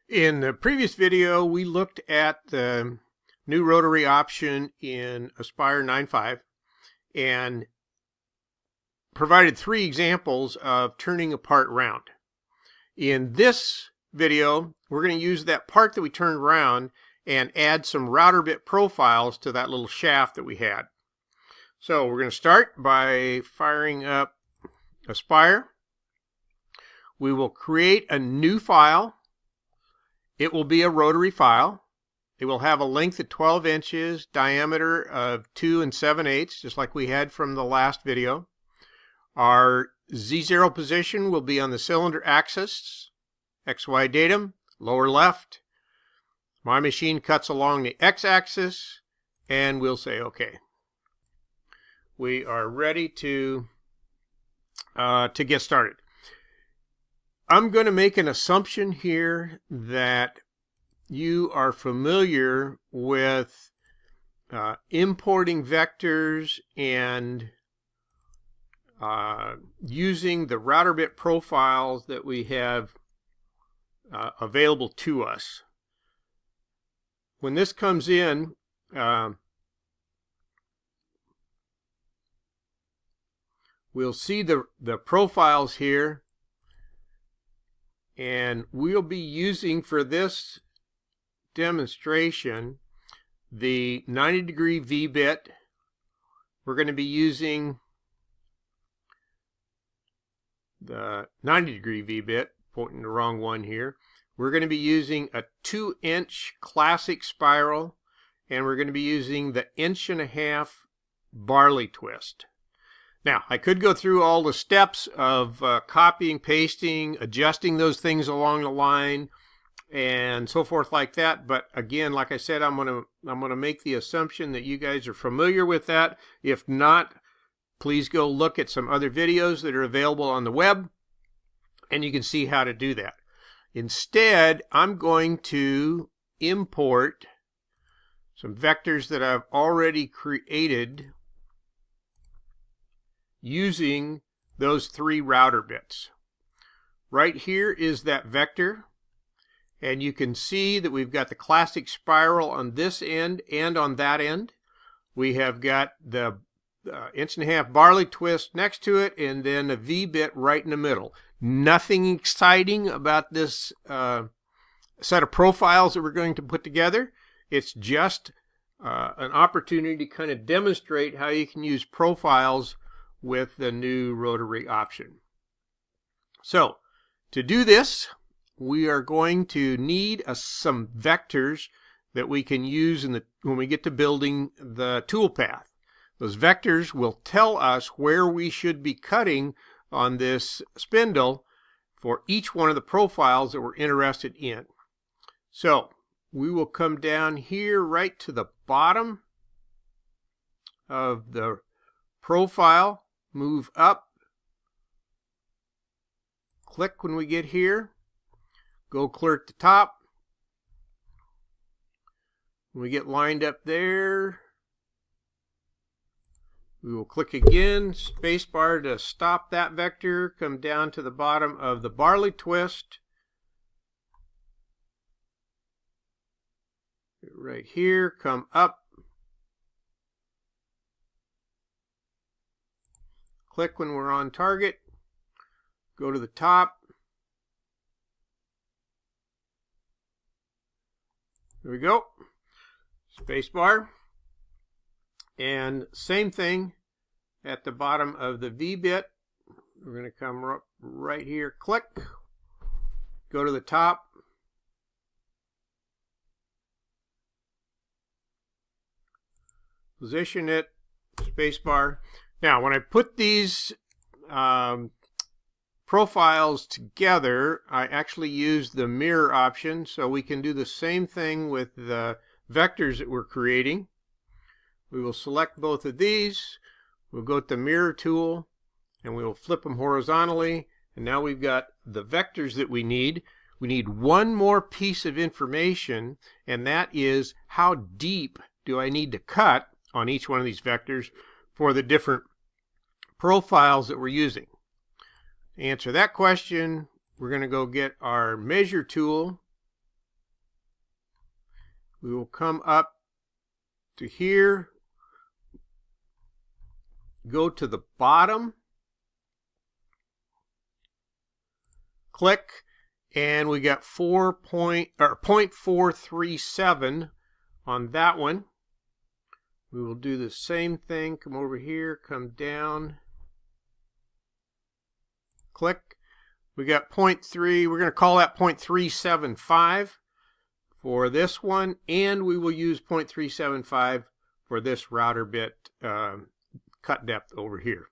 In the previous video, we looked at the new rotary option in Aspire 9.5 and provided 3 examples of turning a part round. In this video, we're going to use that part that we turned round and add some router bit profiles to that little shaft that we had. So we're going to start by firing up Aspire. We will create a new file. It will be a rotary file. It will have a length of 12 inches, diameter of 2 7/8, just like we had from the last video. Our Z0 position will be on the cylinder axis, XY datum, lower left. My machine cuts along the X-axis, and we'll say OK. We are ready to get started. I'm going to make an assumption here that you are familiar with importing vectors and using the router bit profiles that we have available to us. When this comes in, we'll see the profiles here. And we'll be using for this demonstration the 90-degree V-bit. We're going to be using the 90-degree V-bit, pointing the wrong one here. We're going to be using a 2-inch classic spiral, and we're going to be using the 1.5 inch barley twist. Now, I could go through all the steps of copying, pasting, adjusting those things along the line, and so forth like that. But again, like I said, I'm gonna make the assumption that you guys are familiar with that. If not, please go look at some other videos that are available on the web, and you can see how to do that. Instead, I'm going to import some vectors that I've already created using those 3 router bits. Right here is that vector, and you can see that we've got the classic spiral on this end and on that end. We have got the 1.5 inch barley twist next to it, and then a V-bit right in the middle. Nothing exciting about this set of profiles that we're going to put together. It's just an opportunity to kind of demonstrate how you can use profiles with the new rotary option. So to do this, we are going to need some vectors that we can use when we get to building the toolpath. Those vectors will tell us where we should be cutting on this spindle for each one of the profiles that we're interested in. So we will come down here right to the bottom of the profile, move up, click when we get here, go clear at the top. When we get lined up there, we will click again, spacebar to stop that vector, come down to the bottom of the barley twist. Right here, come up, click when we're on target, go to the top. There we go. Spacebar. And same thing at the bottom of the V-bit. We're going to come right here, click, go to the top. Position it, spacebar. Now, when I put these profiles together, I actually use the mirror option, so we can do the same thing with the vectors that we're creating. We will select both of these, we'll go to the mirror tool, and we will flip them horizontally, and now we've got the vectors that we need. We need one more piece of information, and that is how deep do I need to cut on each one of these vectors for the different profiles that we're using. To answer that question, we're going to go get our measure tool, We will come up to here, go to the bottom, click, and we got 0.437 on that one. We will do the same thing. Come over here, come down, click. We got 0.3. We're going to call that 0.375 for this one, and we will use 0.375 for this router bit cut depth over here.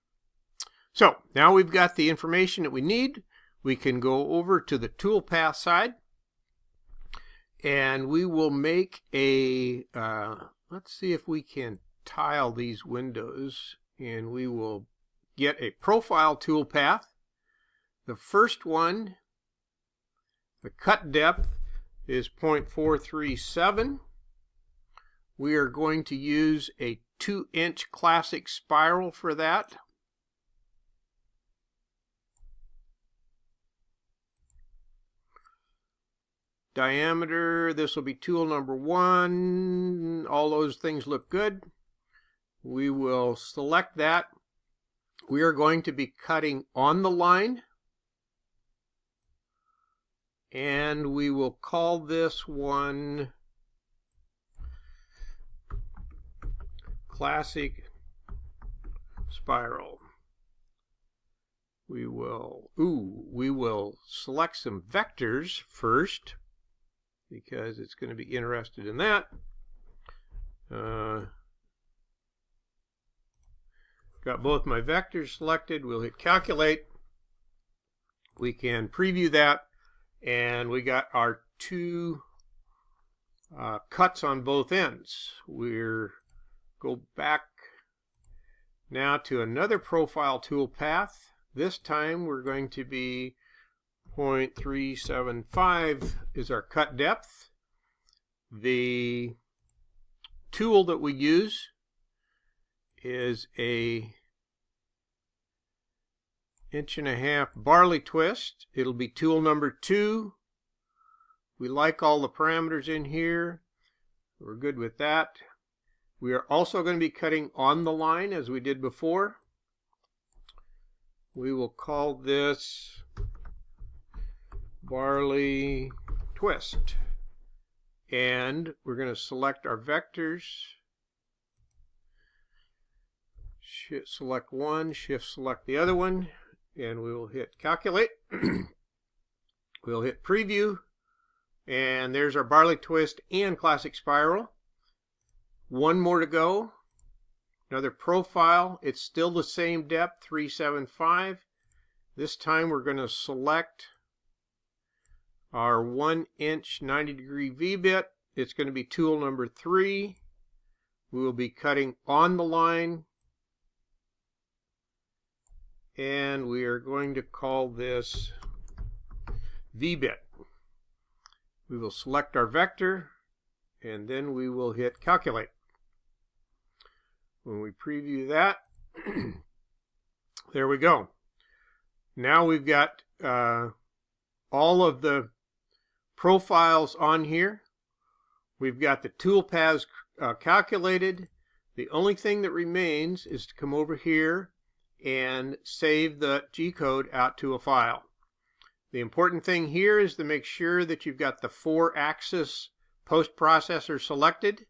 So now we've got the information that we need. We can go over to the toolpath side, and we will make a, let's see if we can tile these windows, and we will get a profile toolpath. The first one, the cut depth, is 0.437. We are going to use a 2-inch classic spiral for that. Diameter, this will be tool number 1. All those things look good. We will select that. We are going to be cutting on the line, and we will call this one classic spiral. We will select some vectors first, because it's going to be interested in that. Got both my vectors selected. We'll hit calculate. We can preview that, and we got our 2 cuts on both ends. We'll go back now to another profile toolpath. This time we're going to be 0.375 is our cut depth. The tool that we use is a 1.5" barley twist. It'll be tool number 2. We like all the parameters in here. We're good with that. We are also going to be cutting on the line as we did before. We will call this barley twist, and we're going to select our vectors. Select one, shift select the other one, and we will hit calculate. We'll hit preview, and there's our barley twist and classic spiral. One more to go. Another profile. It's still the same depth, 375. This time we're going to select our 1-inch 90-degree V-bit. It's going to be tool number 3. We will be cutting on the line, and we are going to call this V-bit. We will select our vector, and then we will hit calculate. When we preview that, there we go. Now we've got all of the profiles on here. We've got the toolpaths calculated. The only thing that remains is to come over here and save the G-code out to a file. The important thing here is to make sure that you've got the 4-axis post-processor selected,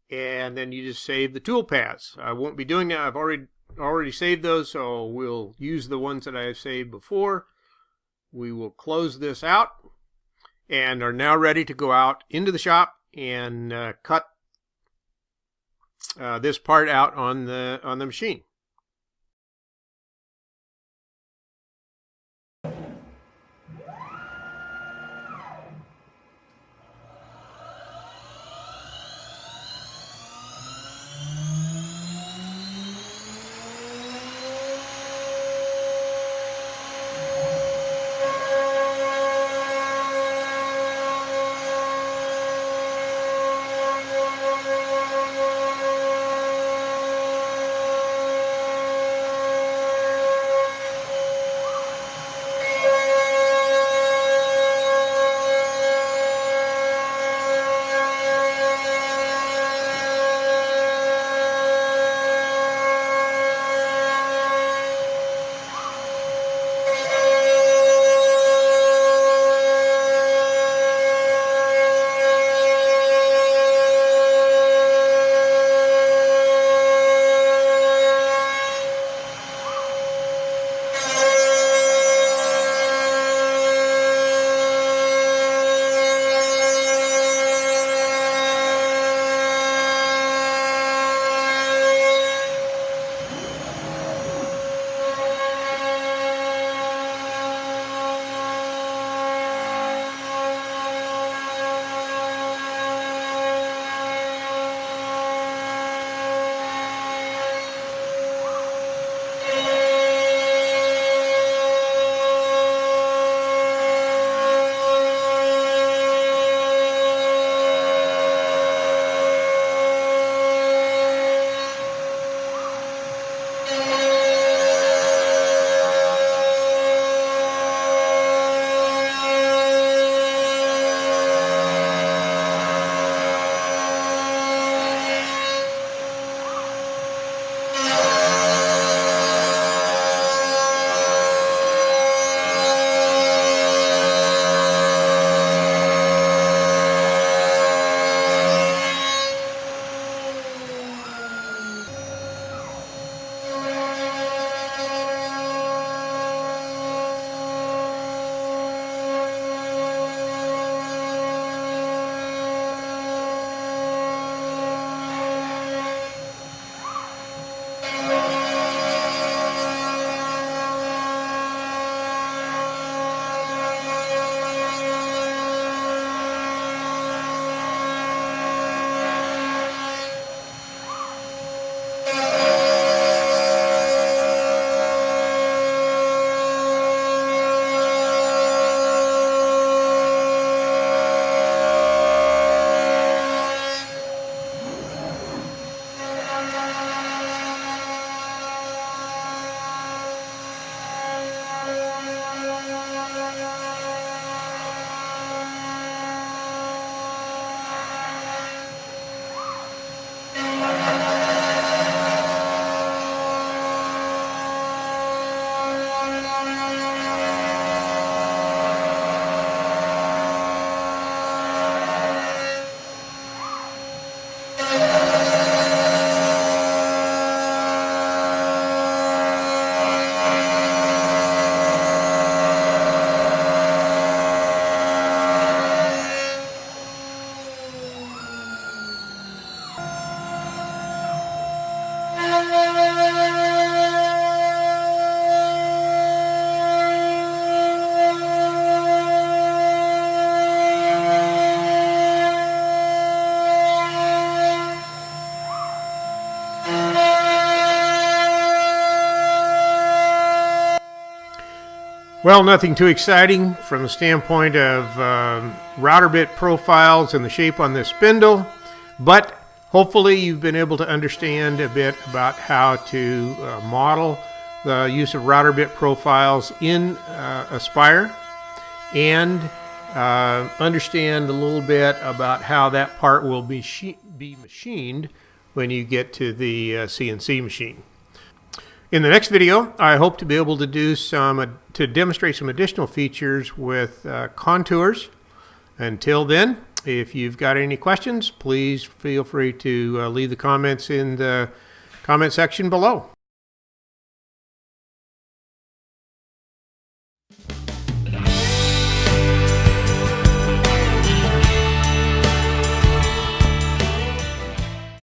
and then you just save the toolpaths. I won't be doing that. I've already saved those, so we'll use the ones that I have saved before. We will close this out, and are now ready to go out into the shop and cut this part out on the machine. Well, nothing too exciting from the standpoint of router bit profiles and the shape on this spindle, but hopefully you've been able to understand a bit about how to model the use of router bit profiles in Aspire, and understand a little bit about how that part will be machined when you get to the CNC machine. In the next video, I hope to be able to do to demonstrate some additional features with contours. Until then, if you've got any questions, please feel free to leave the comments in the comment section below.